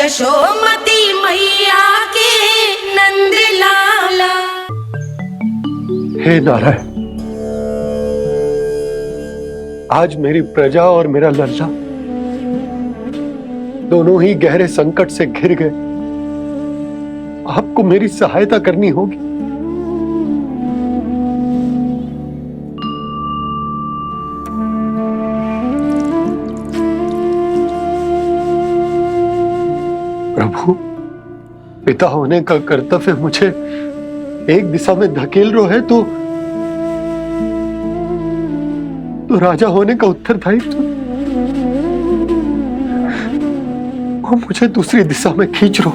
यशोमती मैया के नंद लाला। हे नारायण, आज मेरी प्रजा और मेरा लल्ला दोनों ही गहरे संकट से घिर गए। आपको मेरी सहायता करनी होगी। प्रभु, पिता होने का कर्तव्य मुझे एक दिशा में धकेल रहे है तो राजा होने का उत्तरदायित्व वो मुझे दूसरी दिशा में खींच रो।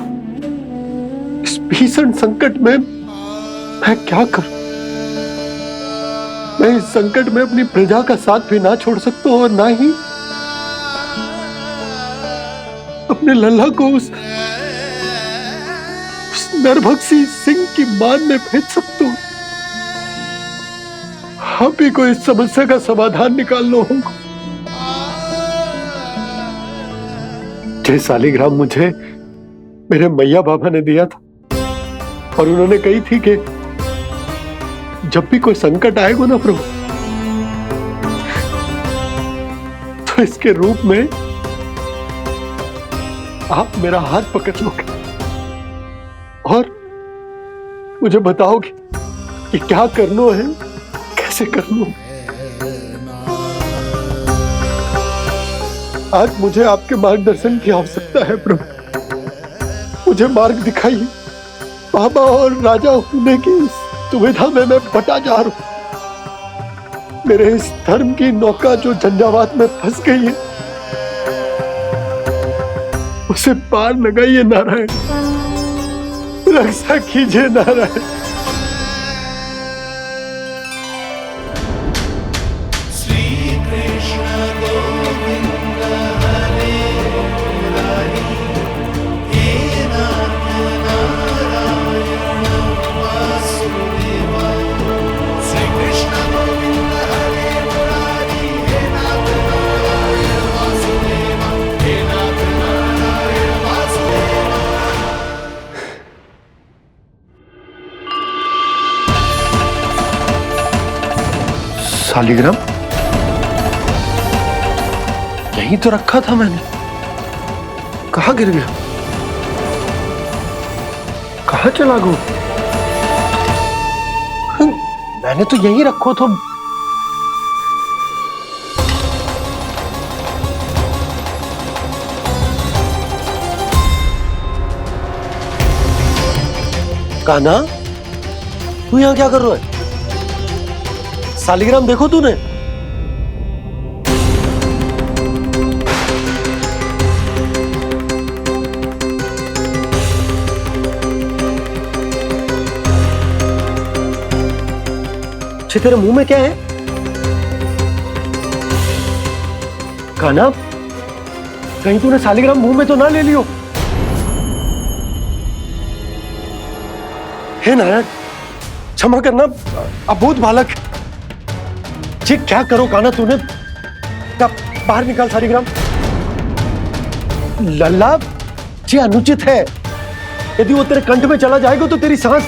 इस भीषण संकट में मैं क्या करूं? मैं इस संकट में अपनी प्रजा का साथ भी ना छोड़ सकता हूं और ना ही अपने लल्ला को उस नरभक्षी सिंह की मान में भेज सकता हूं। आप ही को इस समस्या का समाधान निकालना होगा। जय शालिग्राम मुझे मेरे मैया बाबा ने दिया था और उन्होंने कही थी कि जब भी कोई संकट आएगा ना प्रभु, तो इसके रूप में आप मेरा हाथ पकड़ लोगे और मुझे बताओगे कि क्या करना है, कैसे करना है। आज मुझे आपके मार्गदर्शन की आवश्यकता है प्रभु। मुझे मार्ग दिखाइए। बाबा और राजा होने की सुविधा में मैं बटा जा रहा हूं। मेरे इस धर्म की नौका जो झंझावात में फंस गई है, उसे पार लगाइए नारायण। रक्षा कीजिए नारायण। शालिग्राम यहीं तो रखा था मैंने। कहाँ गिर गया? कहाँ चला गया? मैंने तो यहीं रखो था। कान्हा, तू यहाँ क्या कर रहा है? शालिग्राम देखो तूने? तेरे मुंह में क्या है? कान्हा, कहीं तूने शालिग्राम मुंह में तो ना ले लियो? हे नारायण, क्षमा करना, अबोध बालक। जी क्या करो कान्हा तूने? बाहर निकाल शालिग्राम। लल्ला, जी अनुचित है। यदि वो तेरे कंठ में चला जाएगा तो तेरी सांस।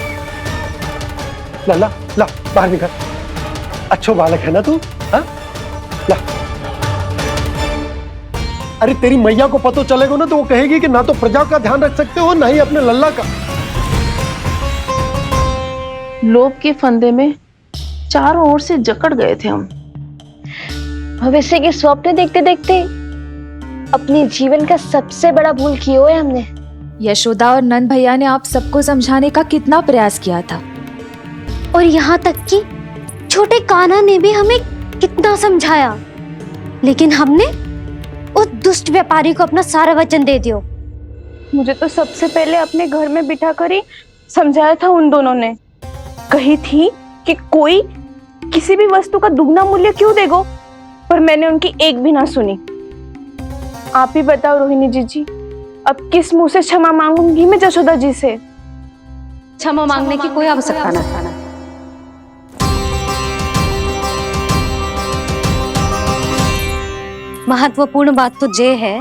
लल्ला, ला बाहर निकाल। अच्छो बालक है ना तू? हाँ, ला। अरे तेरी मैया को पता चलेगा ना तो वो कहेगी कि ना तो प्रजा का ध्यान रख सकते हो ना ही अपने लल्ला का। लोभ के फंदे में चारों ओर से जकड़ गए थे हम। भविष्य के स्वप्न देखते देखते अपने जीवन का सबसे बड़ा भूल किया है हमने। यशोदा और नंद भैया ने आप सबको समझाने का कितना प्रयास किया था, और यहाँ तक कि छोटे कान्हा ने भी हमें कितना समझाया, लेकिन हमने उस दुष्ट व्यापारी को अपना सारा वचन दे दिया। मुझे तो सबसे पहले अपने घर में बिठा कर ही समझाया था उन दोनों ने। कही थी कि कोई किसी भी वस्तु का दुगना मूल्य क्यों देगा, पर मैंने उनकी एक भी ना सुनी। आप ही बताओ रोहिणी जी, अब किस मुंह से क्षमा मांगूंगी मैं जशोदा जी से? क्षमा मांगने की कोई आवश्यकता ना था। महत्वपूर्ण बात तो ये है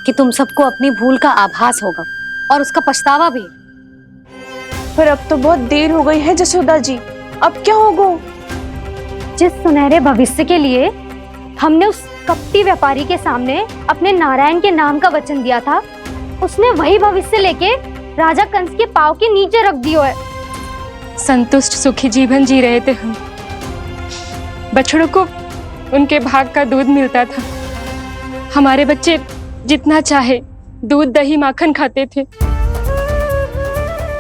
कि तुम सबको अपनी भूल का आभास होगा और उसका पछतावा भी। पर अब तो बहुत देर हो गई है जसोदा जी, अब क्या होगा? जिस सुनहरे भविष्य के लिए हमने उस कपटी व्यापारी के सामने अपने नारायण के नाम का वचन दिया था, उसने वही भविष्य लेके राजा कंस के पांव के नीचे रख दियो है। संतुष्ट सुखी जीवन जी रहे थे हम। बछड़ों को उनके भाग का दूध मिलता था। हमारे बच्चे जितना चाहे दूध दही माखन खाते थे।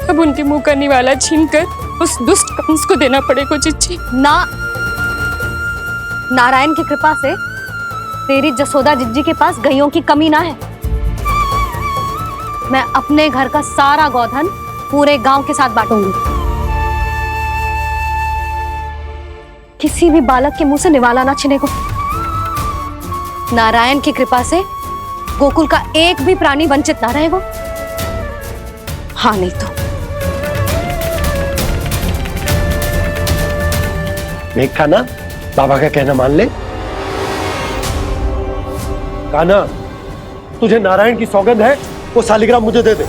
अब उनके मुंह का निवाला छीनकर उस दुष्ट कंस को देना पड़ेगा चिच्ची। ना, नारायण की कृपा से तेरी जसोदा जिज्जी के पास गइयों की कमी ना है। मैं अपने घर का सारा गोधन पूरे गांव के साथ बांटूंगी। किसी भी बालक के मुंह से निवाला ना छिने को। नारायण की कृपा से गोकुल का एक भी प्राणी वंचित ना रहेगा। हाँ नहीं तो देख कान्हा, बाबा का कहना मान ले। कान्हा, तुझे नारायण की सौगंध है, वो शालिग्राम मुझे दे दे।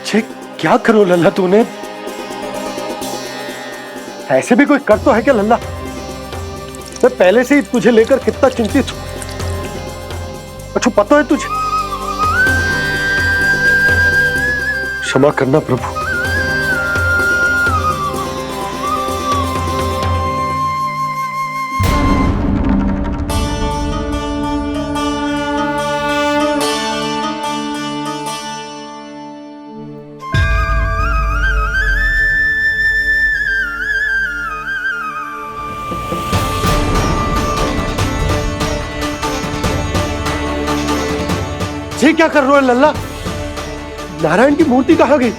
छे, क्या करो लल्ला तूने? ऐसे भी कोई कर तो है क्या लल्ला? मैं पहले से ही तुझे लेकर कितना चिंतित हूं। अच्छा पता है तुझे? क्षमा करना प्रभु। ये क्या कर रहे हो लल्ला? नारायण की मूर्ति कहाँ गई?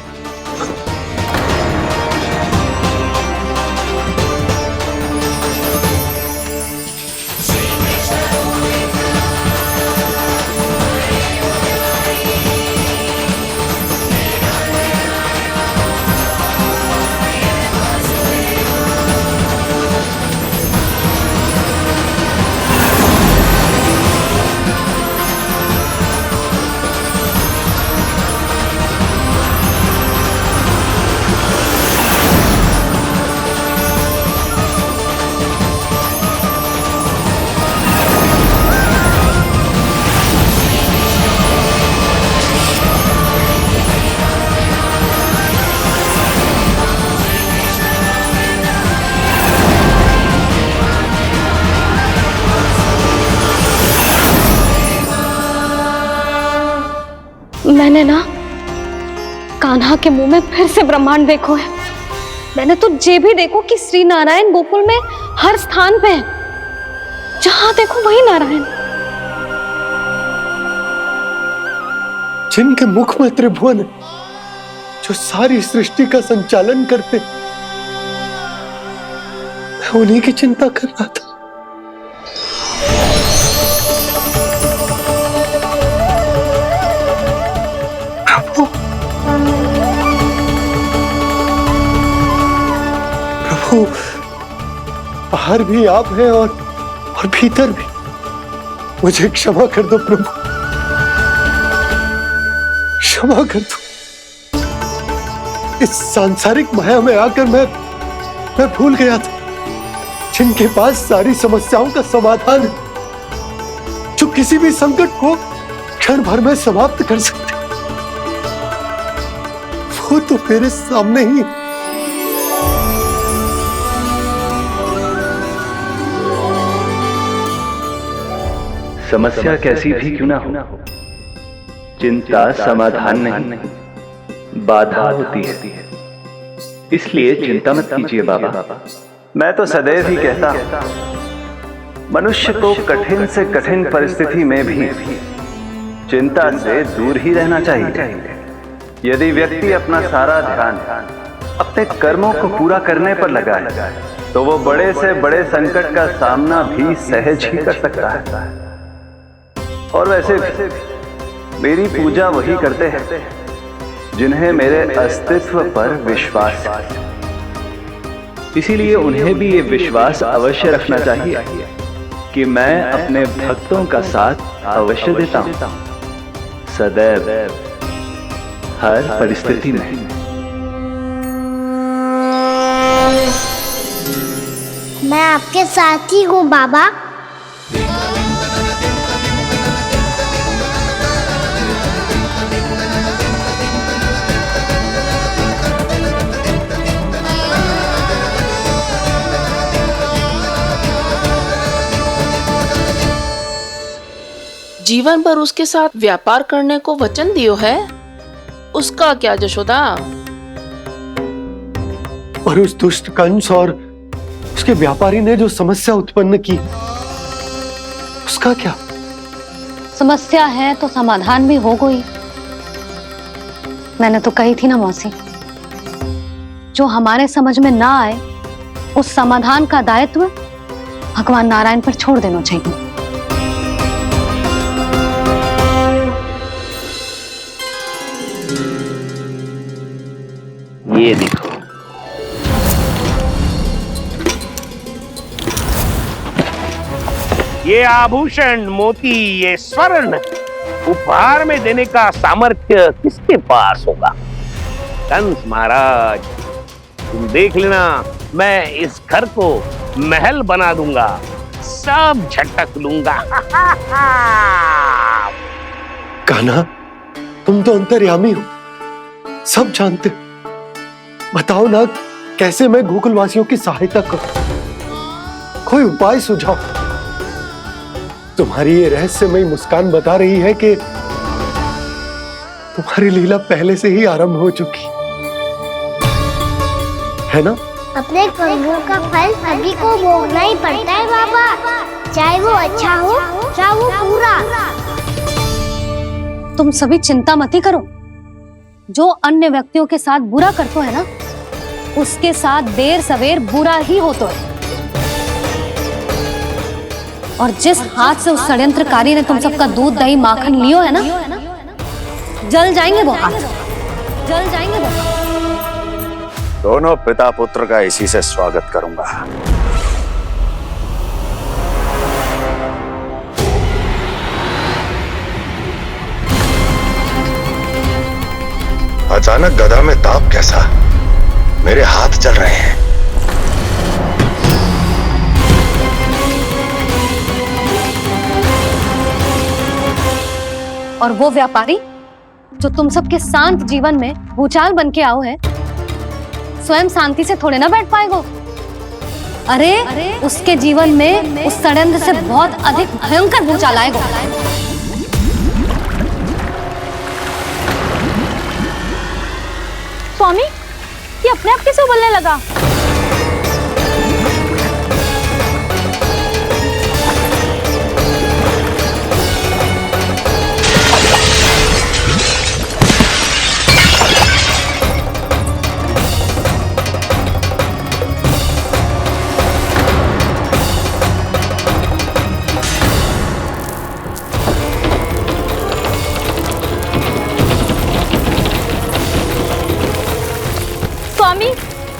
मैंने ना कान्हा के मुंह में फिर से ब्रह्मांड देखो है। मैंने तो ये भी देखो कि श्री नारायण गोकुल में हर स्थान पे है। जहां देखो वही नारायण। जिनके मुख में त्रिभुवन है, जो सारी सृष्टि का संचालन करते, मैं उन्हीं की चिंता कर रहा था। प्रभु, बाहर भी आप हैं और भीतर भी। मुझे क्षमा कर दो प्रभु, क्षमा कर दो। इस सांसारिक माया में आकर मैं भूल गया था, जिनके पास सारी समस्याओं का समाधान है, जो किसी भी संकट को क्षण भर में समाप्त कर सकते, वो तो मेरे सामने ही। समस्या कैसी भी क्यों ना हो, चिंता समाधान नहीं, बाधा होती है। इसलिए चिंता मत कीजिए बाबा। मैं तो सदैव ही कहता हूं, मनुष्य को कठिन से कठिन परिस्थिति में भी चिंता से दूर ही रहना चाहिए। यदि व्यक्ति अपना सारा ध्यान अपने कर्मों को पूरा करने पर लगाए, तो वो बड़े से बड़े संकट का सामना भी सहज ही कर सकता है। और वैसे भी मेरी पूजा वही करते हैं जिन्हें मेरे अस्तित्व पर विश्वास है। इसीलिए उन्हें भी ये विश्वास अवश्य रखना चाहिए कि मैं अपने भक्तों का साथ अवश्य देता हूं, सदैव, हर परिस्थिति में। मैं आपके साथ ही हूँ बाबा। जीवन भर उसके साथ व्यापार करने को वचन दियो है, उसका क्या यशोदा? और उस दुष्ट कंस और उसके व्यापारी ने जो समस्या उत्पन्न की, उसका क्या? समस्या है तो समाधान भी हो गई। मैंने तो कही थी ना मौसी, जो हमारे समझ में ना आए उस समाधान का दायित्व भगवान नारायण पर छोड़ देना चाहिए। ये देखो, ये आभूषण, मोती, ये स्वर्ण उपहार में देने का सामर्थ्य किसके पास होगा? कंस महाराज, तुम देख लेना, मैं इस घर को महल बना दूंगा, सब झटक लूंगा। कान्हा, तुम तो अंतर्यामी हो, सब जानते हो। बताओ ना, कैसे मैं गोकुलवासियों की सहायता करूं? कोई उपाय सुझाओ। तुम्हारी ये रहस्यमयी मुस्कान बता रही है कि तुम्हारी लीला पहले से ही आरंभ हो चुकी है ना? अपने कर्मों का फल सभी को भोगना ही पड़ता है बाबा, चाहे वो अच्छा हो चाहे वो बुरा। तुम सभी चिंता मत करो। जो अन्य व्यक्तियों के साथ बुरा करते है ना, उसके साथ देर सवेर बुरा ही होता है। और जिस हाथ से उस षड्यंत्रकारी ने तुम सबका दूध दही माखन लियो है ना, जल जाएंगे वो हाथ, जल जाएंगे वो हाथ। दोनों पिता पुत्र का इसी से स्वागत करूंगा। अचानक गदा में ताप कैसा? मेरे हाथ जल रहे हैं। और वो व्यापारी जो तुम सबके शांत जीवन में भूचाल बन के आओ है, स्वयं शांति से थोड़े ना बैठ पाएगो। अरे उसके जीवन में उस षड्यंत्र से बहुत अधिक भयंकर भूचाल आएगा। स्वामी, ये अपने आप कैसे उबलने लगा? स्वामी,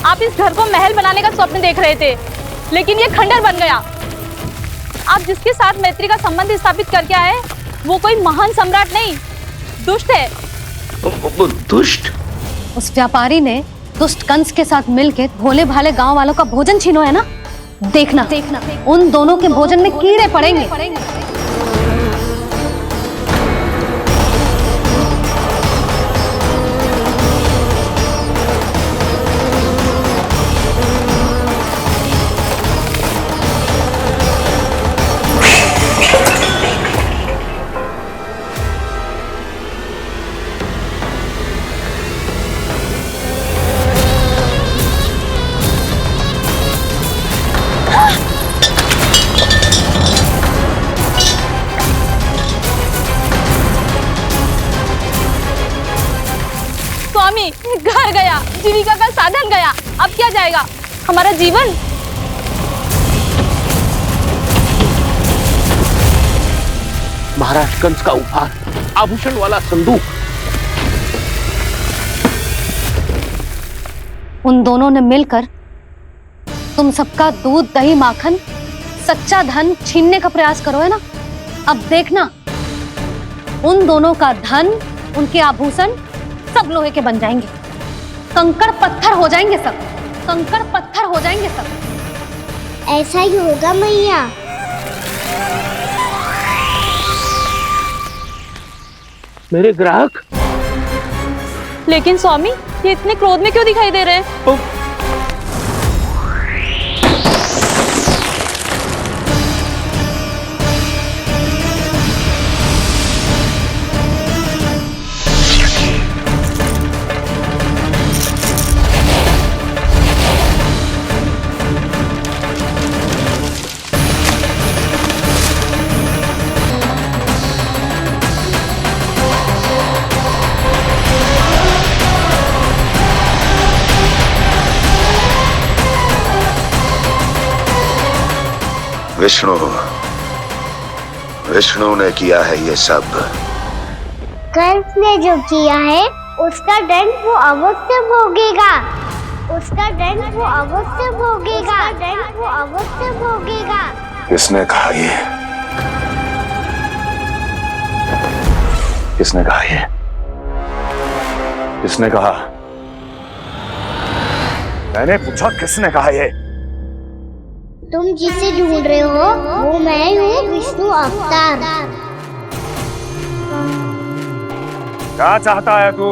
आप इस घर को महल बनाने का स्वप्न देख रहे थे, लेकिन ये खंडर बन गया। आप जिसके साथ मैत्री का संबंध स्थापित करके आए, वो कोई महान सम्राट नहीं, दुष्ट है। दुष्ट? उस व्यापारी ने दुष्ट कंस के साथ मिलकर भोले भाले गांव वालों का भोजन छीनो है ना। देखना उन दोनों के भोजन में कीड़े पड़ेंगे। स्वामी, घर गया, जीविका का साधन गया, अब क्या जाएगा हमारा जीवन? महाराज कंस का उपहार, आभूषण वाला संदूक, उन दोनों ने मिलकर तुम सबका दूध दही माखन सच्चा धन छीनने का प्रयास करो, है ना? अब देखना, उन दोनों का धन, उनके आभूषण सब लोहे के बन जाएंगे, कंकड़ पत्थर हो जाएंगे सब, कंकड़ पत्थर हो जाएंगे सब। ऐसा ही होगा मैया। मेरे ग्राहक। लेकिन स्वामी, ये इतने क्रोध में क्यों दिखाई दे रहे हैं? विष्णु ने किया है ये सब। कंस ने जो किया है उसका दंड वो अवश्य भोगेगा, उसका दंड वो अवश्य भोगेगा, दंड वो अवश्य भोगेगा। किसने कहा ये? किसने कहा ये? किसने कहा? मैंने पूछा किसने कहा ये? तुम जिसे ढूंढ रहे हो वो मैं हूँ, विष्णु अवतार। क्या चाहता है तू?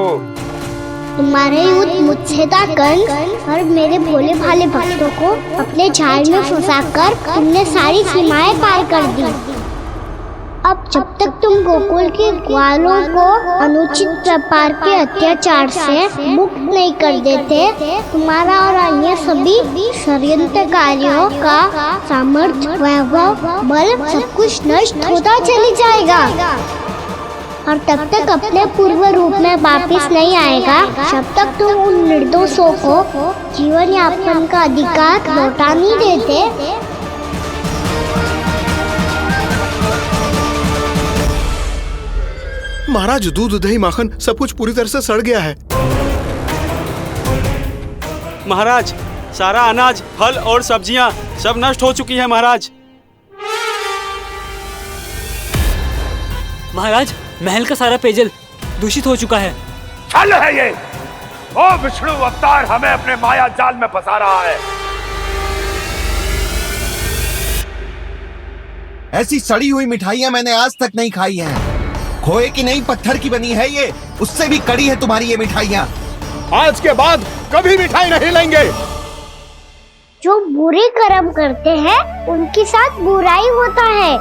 तुम्हारे युद्ध मुझसे था कंस, और मेरे भोले भाले भक्तों को अपने जाल में फंसाकर तुमने सारी सीमाएं पार कर दी। अब जब तक तुम गोकुल के ग्वालों को अनुचित प्रकार के अत्याचार से मुक्त नहीं कर देते, तुम्हारा और अन्य सभी षड्यंत्रकारियों का सामर्थ्य, वैभव, बल सब कुछ नष्ट होता चली जाएगा, और तब तक अपने पूर्व रूप में वापिस नहीं आएगा जब तक तुम उन निर्दोषों को जीवन यापन का अधिकार लौटा नहीं देते। महाराज, दूध दही माखन सब कुछ पूरी तरह से सड़ गया है। महाराज, सारा अनाज, फल और सब्जियां सब नष्ट हो चुकी है महाराज। महाराज, महल का सारा पेयजल दूषित हो चुका है। छल है ये। ओ विष्णु अवतार हमें अपने माया जाल में फंसा रहा है। ऐसी सड़ी हुई मिठाइयां मैंने आज तक नहीं खाई हैं। खोए की नहीं, पत्थर की बनी है ये, उससे भी कड़ी है तुम्हारी ये मिठाइयां। आज के बाद कभी मिठाई नहीं लेंगे। जो बुरे कर्म करते हैं उनके साथ बुराई होता है,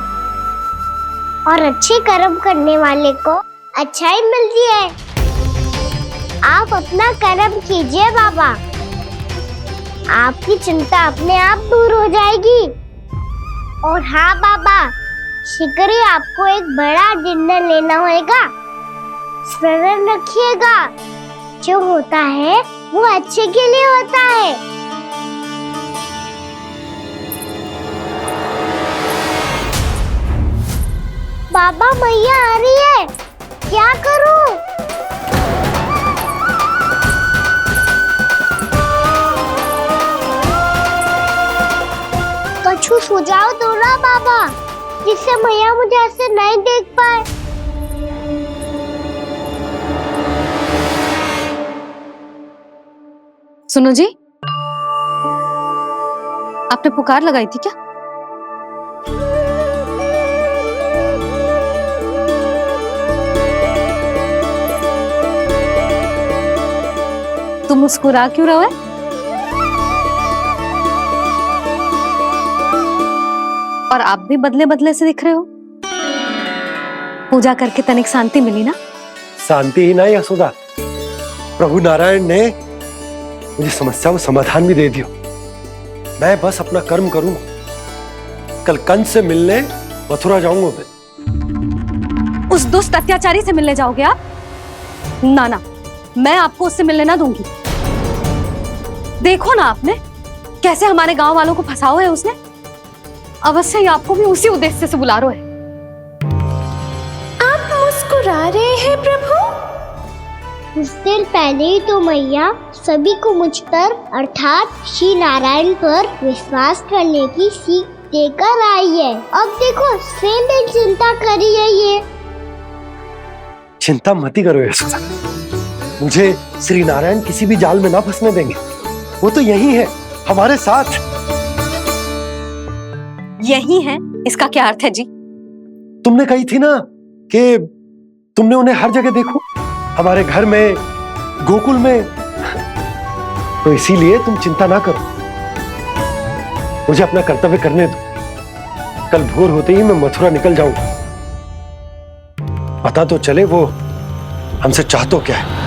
और अच्छे कर्म करने वाले को अच्छाई मिलती है। आप अपना कर्म कीजिए बाबा, आपकी चिंता अपने आप दूर हो जाएगी। और हाँ बाबा, शीघ्र ही आपको एक बड़ा डिनर लेना होगा। स्मरण रखिएगा, जो होता है वो अच्छे के लिए होता है। बाबा, मैया आ रही है, क्या करूं? कछु सुझाव दो ना बाबा, जिससे मैया मुझे ऐसे नहीं देख पाए। सुनो जी, आपने पुकार लगाई थी क्या? तुम मुस्कुरा क्यों रहे हो? और आप भी बदले बदले से दिख रहे हो। पूजा करके तनिक शांति मिली ना? शांति ही नहीं यशोदा, प्रभु नारायण ने मुझे समस्या को समाधान भी दे दिया। मैं बस अपना कर्म करूंगा। कल कंस से मिलने मथुरा जाऊंगा मैं। उस दुष्ट अत्याचारी से मिलने जाओगे आप? ना ना, मैं आपको उससे मिलने ना दूंगी। देखो ना आपने कैसे हमारे गांव वालों को फंसाओ है उसने। अवश्य ही आपको भी उसी उद्देश्य से बुला रहा है। आप मुस्कुरा रहे हैं प्रभु? कुछ देर पहले ही तो मैया सभी को मुझ पर अर्थात श्री नारायण पर विश्वास करने की सीख देकर आई है। अब देखो सेम भी चिंता करी है ये। चिंता मत ही करो यशोदा, मुझे श्री नारायण किसी भी जाल में ना फंसने देंगे। वो तो यही है हमारे साथ। यही है, इसका क्या अर्थ है जी? तुमने कही थी ना कि तुमने उन्हें हर जगह देखो, हमारे घर में, गोकुल में, तो इसीलिए तुम चिंता ना करो, मुझे अपना कर्तव्य करने दो। कल भोर होते ही मैं मथुरा निकल जाऊंगा। पता तो चले वो हमसे चाहतो क्या है।